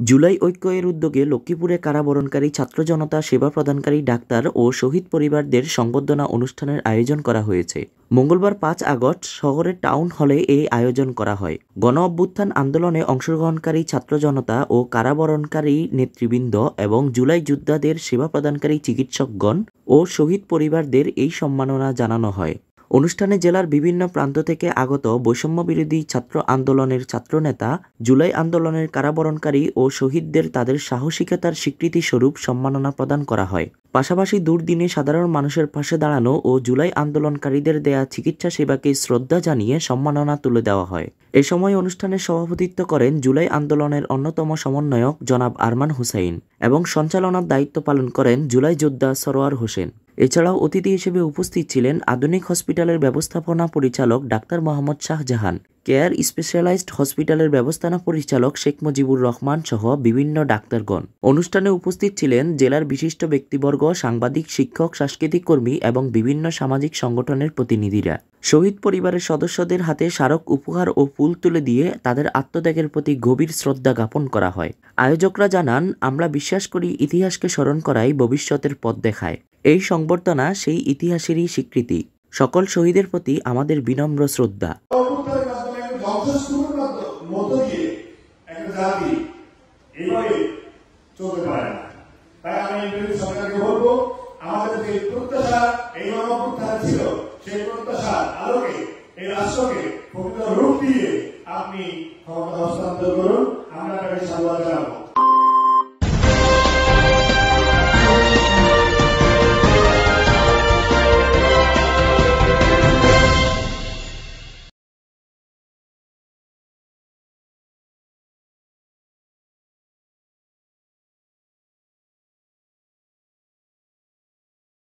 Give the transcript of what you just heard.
জুলাই ঐক্য এর উদ্যোগে লক্ষ্মীপুরে কারাবরণকারী ছাত্র জনতা, সেবা প্রদানকারী ডাক্তার ও শহীদ পরিবারদের সংবর্ধনা অনুষ্ঠানের আয়োজন করা হয়েছে। মঙ্গলবার ৫ আগস্ট শহরের টাউন হলে এই আয়োজন করা হয়। গণ অভ্যুত্থান আন্দোলনে অংশগ্রহণকারী ছাত্র জনতা ও কারাবরণকারী নেতৃবৃন্দ এবং জুলাই যোদ্ধাদের সেবা প্রদানকারী চিকিৎসকগণ ও শহীদ পরিবারদের এই সম্মাননা জানানো হয়। অনুষ্ঠানে জেলার বিভিন্ন প্রান্ত থেকে আগত বৈষম্যবিরোধী ছাত্র আন্দোলনের ছাত্রনেতা, জুলাই আন্দোলনের কারাবরণকারী ও শহীদদের তাদের সাহসিকতার স্বীকৃতি স্বরূপ সম্মাননা প্রদান করা হয়। পাশাপাশি দুর্দিনে সাধারণ মানুষের পাশে দাঁড়ানো ও জুলাই আন্দোলনকারীদের দেয়া চিকিৎসা সেবাকে শ্রদ্ধা জানিয়ে সম্মাননা তুলে দেওয়া হয়। এ সময় অনুষ্ঠানে সভাপতিত্ব করেন জুলাই আন্দোলনের অন্যতম সমন্বয়ক জনাব আরমান হুসাইন এবং সঞ্চালনার দায়িত্ব পালন করেন জুলাই যোদ্ধা সরোয়ার হোসেন। এছাড়াও অতিথি হিসেবে উপস্থিত ছিলেন আধুনিক হসপিটালের ব্যবস্থাপনা পরিচালক doctor Mohammad Shahjahan, care specialised হসপিটালের ব্যবস্থাপনা পরিচালক শেখ মুজিবুর রহমান সহ বিভিন্ন ডাক্তারগণ। অনুষ্ঠানে উপস্থিত ছিলেন জেলার বিশিষ্ট ব্যক্তিবর্গ, সাংবাদিক, শিক্ষক, সাংস্কৃতিক কর্মী এবং বিভিন্ন সামাজিক সংগঠনের প্রতিনিধিরা। শহীদ পরিবারের সদস্যদের হাতে স্মারক উপহার ও ফুল তুলে দিয়ে তাদের আত্মত্যাগের প্রতি গভীর শ্রদ্ধা জ্ঞাপন করা হয়। আয়োজকরা জানান, আমরা বিশ্বাস করি ইতিহাসকে স্মরণ করাই ভবিষ্যতের পথ দেখায়। এই সংবর্ধনা সেই ইতিহাসেরই স্বীকৃতি। সকল শহীদের প্রতি আমাদের বিনম্র শ্রদ্ধা। আমাদের যে প্রত্যাশা এই গণঅভ্যুত্থান ছিল, সেই প্রত্যাশার আলোকে এই রাষ্ট্রকে প্রকৃত রূপ দিয়ে আপনি ক্ষমতা হস্তান্তর করুন, আমরা তাকে সাধুবাদ জানাবো।